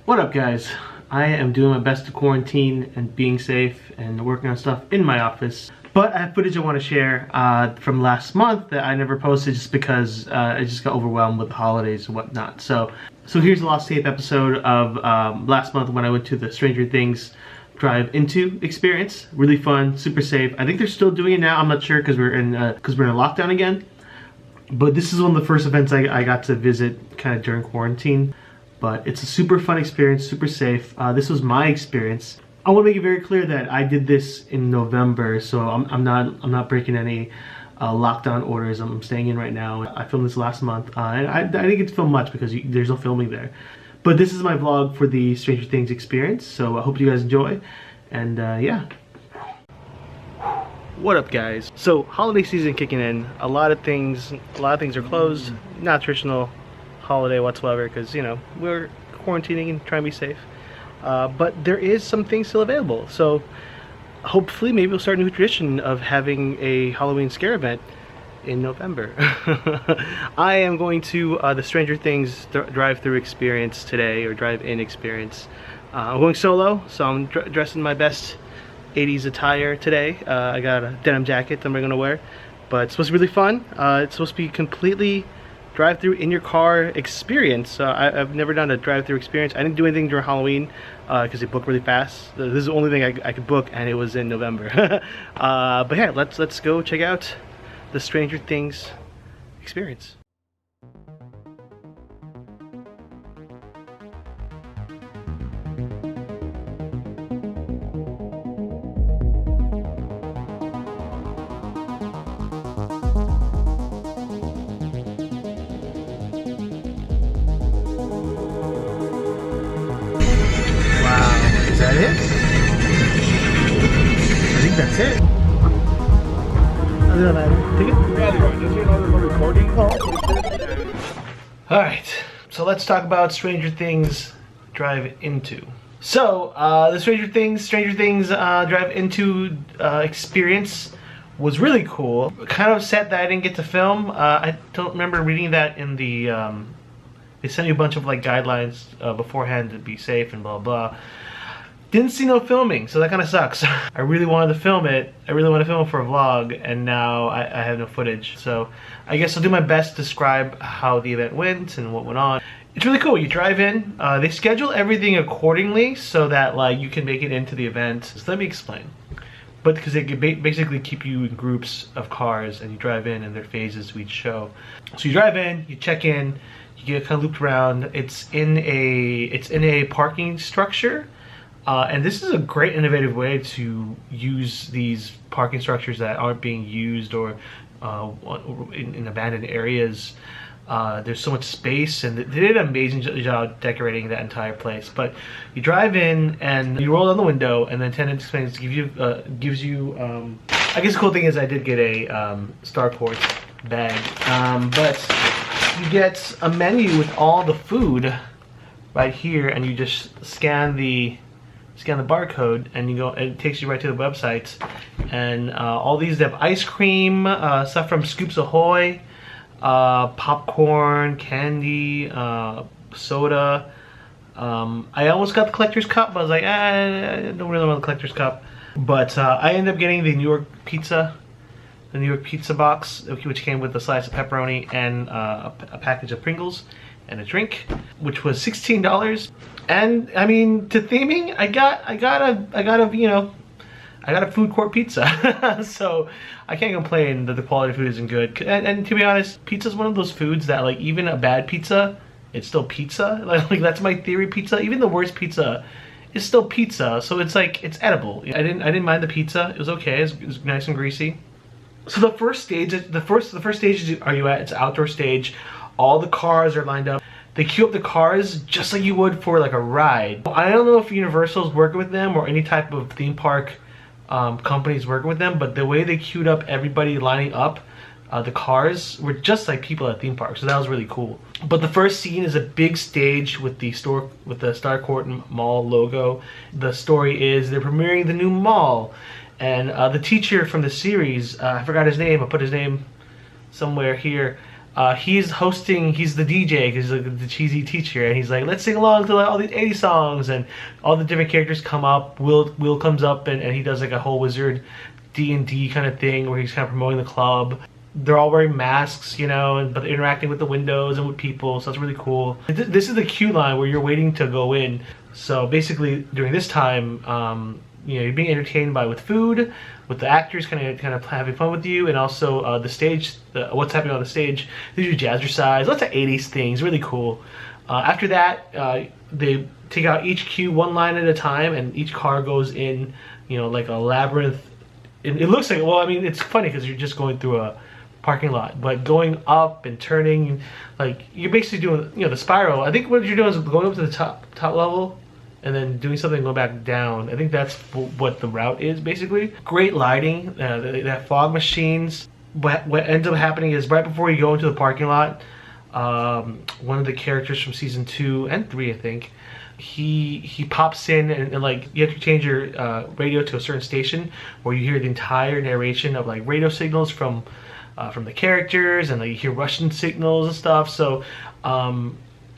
What up, guys? I am doing my best to quarantine and being safe and working on stuff in my office. But I have footage I want to share from last month that I never posted just because I just got overwhelmed with the holidays and whatnot. So here's a lost tape episode of last month when I went to the Stranger Things drive-into experience. Really fun, super safe. I think they're still doing it now. I'm not sure because we're in a lockdown again. But this is one of the first events I got to visit kind of during quarantine. But it's a super fun experience, super safe. This was my experience. I want to make it very clear that I did this in November, so I'm not breaking any lockdown orders. I'm staying in right now. I filmed this last month, and I didn't get to film much because there's no filming there. But this is my vlog for the Stranger Things experience, so I hope you guys enjoy. And yeah. What up, guys? So holiday season kicking in. A lot of things are closed. Not traditional holiday whatsoever because, you know, we're quarantining and trying to be safe. But there is some things still available. So hopefully maybe we'll start a new tradition of having a Halloween scare event in November. I am going to the Stranger Things drive-through experience today, or drive-in experience. I'm going solo, so I'm dressed in my best 80s attire today. I got a denim jacket that I'm going to wear, but it's supposed to be really fun. It's supposed to be completely drive-through in your car experience. I've never done a drive-through experience. I didn't do anything during Halloween because they booked really fast. This is the only thing I could book, and it was in November. But yeah, let's go check out the Stranger Things experience. Is that it? I think that's it. Other than that, take it? Yeah, just so you know, there's no recording. Alright, so let's talk about Stranger Things Drive-Into. So, the Stranger Things Drive-Into experience was really cool. Kind of sad that I didn't get to film. I don't remember reading that in the, they sent you a bunch of like guidelines beforehand to be safe and blah blah. Didn't see no filming, so that kind of sucks. I really wanted to film it. I really want to film it for a vlog, and now I have no footage. So I guess I'll do my best to describe how the event went and what went on. It's really cool. You drive in. They schedule everything accordingly so that like you can make it into the event. So let me explain. But because they basically keep you in groups of cars, and you drive in, and there are phases to each show. So you drive in, you check in, you get kind of looped around. It's in a parking structure. And this is a great innovative way to use these parking structures that aren't being used or in abandoned areas. There's so much space, and they did an amazing job decorating that entire place. But you drive in and you roll down the window, and then attendant explains, gives you. I guess the cool thing is I did get a Starport bag, but you get a menu with all the food right here, and you just scan the barcode, and you go. It takes you right to the website, and all these, they have ice cream, stuff from Scoops Ahoy, popcorn, candy, soda. I almost got the collector's cup, but I was like, I don't really want the collector's cup. But I ended up getting the New York pizza box, which came with a slice of pepperoni and a package of Pringles and a drink, which was $16. And I mean, to theming, I got a food court pizza. So I can't complain that the quality of food isn't good. And to be honest, pizza is one of those foods that, like, even a bad pizza, it's still pizza. Like that's my theory. Pizza, even the worst pizza, is still pizza. So it's like, it's edible. I didn't mind the pizza. It was okay. It was nice and greasy. So the first stage, the first stage are you at? It's an outdoor stage. All the cars are lined up. They queue up the cars just like you would for like a ride. I don't know if Universal's working with them or any type of theme park companies working with them, but the way they queued up everybody lining up, the cars were just like people at theme parks, so that was really cool. But the first scene is a big stage with the Starcourt Mall logo. The story is they're premiering the new mall, and the teacher from the series, I forgot his name, I put his name somewhere here, he's hosting. He's the DJ because he's like the cheesy teacher, and he's like, let's sing along to like, all these 80s songs, and all the different characters come up. Will comes up and he does like a whole wizard D&D kind of thing where he's kind of promoting the club. They're all wearing masks, you know, but interacting with the windows and with people, so it's really cool. This is the queue line where you're waiting to go in. So basically, during this time, you know, you're being entertained with food, with the actors kind of having fun with you, and also the stage, what's happening on the stage. They do jazzercise, lots of 80s things, really cool. After that, they take out each queue one line at a time, and each car goes in, you know, like a labyrinth. It looks like, well, I mean, it's funny because you're just going through a parking lot, but going up and turning, like you're basically doing, you know, the spiral. I think what you're doing is going up to the top level and then doing something and going back down. I think that's what the route is basically. Great lighting, that fog machines. What ends up happening is right before you go into the parking lot, one of the characters from season 2 and 3, I think, he pops in and like you have to change your radio to a certain station where you hear the entire narration of like radio signals from the characters, and like you hear Russian signals and stuff. So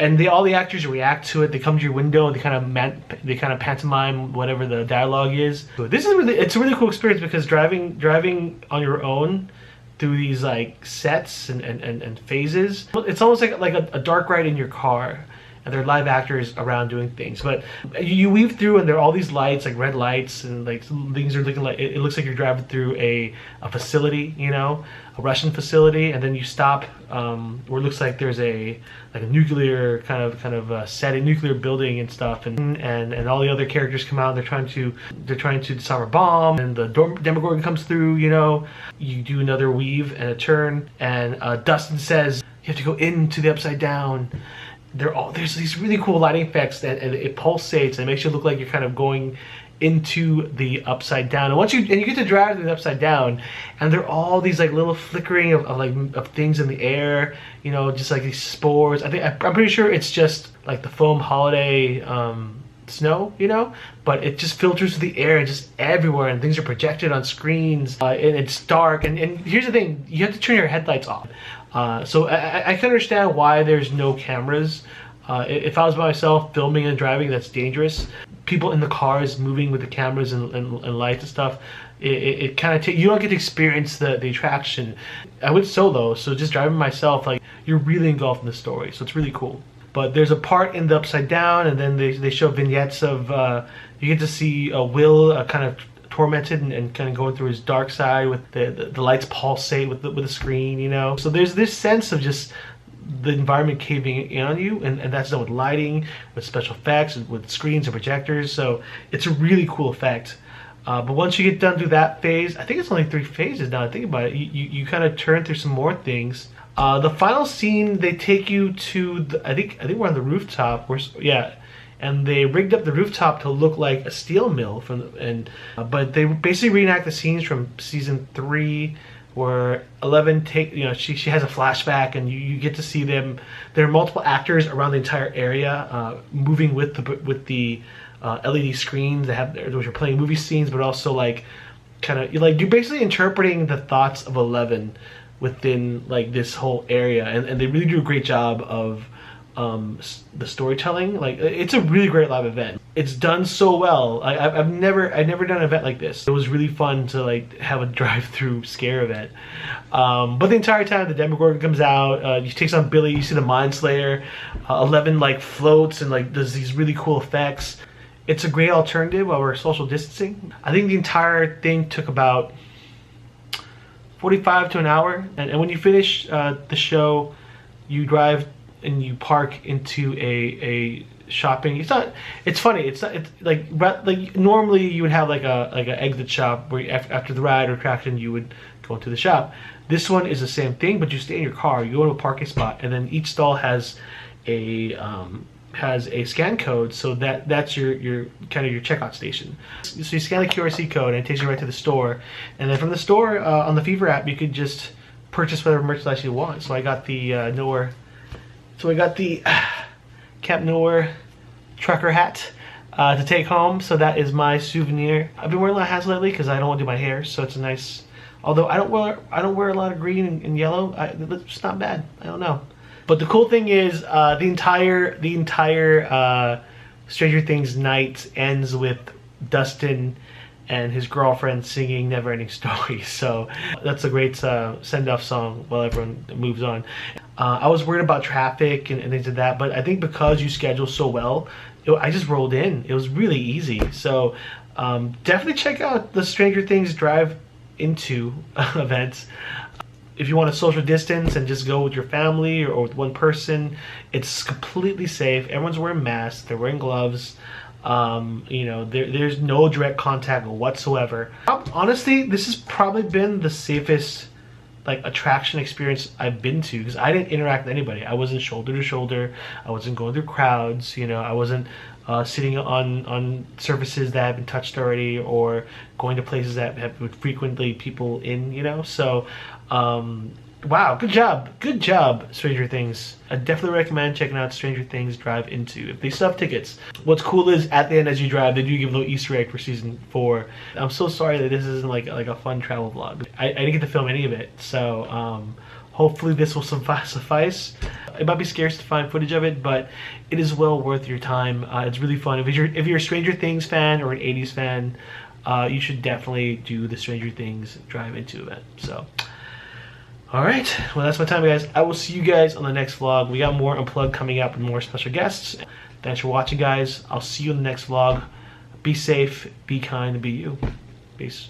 and all the actors react to it. They come to your window and they kind of pantomime whatever the dialogue is. So it's a really cool experience because driving on your own through these like sets and phases, it's almost like a dark ride in your car. And there are live actors around doing things, but you weave through and there are all these lights, like red lights, and like things are looking like it looks like you're driving through a facility, you know, a Russian facility, and then you stop where it looks like there's a nuclear kind of setting, nuclear building and stuff, and all the other characters come out. And they're trying to disarm a bomb, and the Demogorgon comes through. You know, you do another weave and a turn, and Dustin says you have to go into the upside down. There's these really cool lighting effects and it pulsates and it makes you look like you're kind of going into the upside down. And you get to drive to the upside down, and there are all these like little flickering of things in the air, you know, just like these spores. I'm pretty sure it's just like the foam holiday snow, you know, but it just filters through the air and just everywhere, and things are projected on screens, and it's dark. And here's the thing, you have to turn your headlights off. So I can understand why there's no cameras. If I was by myself filming and driving, that's dangerous. People in the cars moving with the cameras and lights and stuff, it kind of you don't get to experience the attraction. I went solo, so just driving myself, like you're really engulfed in the story, so it's really cool. But there's a part in the upside down, and then they show vignettes of you get to see Will kind of tormented and kind of going through his dark side with the lights pulsate with the screen, you know. So there's this sense of just the environment caving in on you, and that's done with lighting, with special effects, with screens and projectors. So it's a really cool effect. But once you get done through that phase, I think it's only 3 phases now I think about it, you kind of turn through some more things. The final scene, they take you to I think we're on the rooftop. And they rigged up the rooftop to look like a steel mill but they basically reenact the scenes from season 3 where 11 she has a flashback, and you get to see them. There are multiple actors around the entire area moving with the LED screens which are playing movie scenes, but also like kind of like you're basically interpreting the thoughts of 11 within like this whole area, and they really do a great job of the storytelling. Like it's a really great live event. It's done so well. I've never done an event like this. It was really fun to like have a drive-through scare event. But the entire time the Demogorgon comes out, he takes on Billy. You see the Mind Slayer. 11 like floats and like does these really cool effects. It's a great alternative while we're social distancing. I think the entire thing took about 45 to an hour. And when you finish the show, you drive and you park into a shopping. It's funny. It's like normally you would have like an exit shop where after the ride or attraction you would go into the shop. This one is the same thing, but you stay in your car. You go to a parking spot, and then each stall has a scan code, so that's your kind of your checkout station. So you scan the QRC code and it takes you right to the store, and then from the store on the Fever app you could just purchase whatever merchandise you want. So I got the Camp Nowhere trucker hat to take home, so that is my souvenir. I've been wearing a lot of hats lately because I don't want to do my hair, so it's a nice Although I don't wear a lot of green and yellow. It's just not bad. I don't know. But the cool thing is the entire Stranger Things night ends with Dustin and his girlfriend singing Never Ending Story. So that's a great send-off song while everyone moves on. I was worried about traffic and things like that, but I think because you schedule so well, I just rolled in. It was really easy. So definitely check out the Stranger Things Drive Into events. If you want to social distance and just go with your family or with one person, it's completely safe. Everyone's wearing masks. They're wearing gloves. You know, there's no direct contact whatsoever. Honestly, this has probably been the safest like attraction experience I've been to, because I didn't interact with anybody. I wasn't shoulder to shoulder. I wasn't going through crowds. You know, I wasn't sitting on surfaces that have been touched already, or going to places that have with frequently people in. You know, so wow, good job, Stranger Things. I definitely recommend checking out Stranger Things Drive Into if they still have tickets. What's cool is at the end as you drive, they do give a little Easter egg for season 4. I'm so sorry that this isn't like a fun travel vlog. I didn't get to film any of it, so hopefully this will suffice. It might be scarce to find footage of it, but it is well worth your time. It's really fun. If you're a Stranger Things fan or an 80s fan, you should definitely do the Stranger Things Drive Into event. So. Alright, well that's my time, guys. I will see you guys on the next vlog. We got more Unplugged coming up and more special guests. Thanks for watching, guys. I'll see you in the next vlog. Be safe, be kind, and be you. Peace.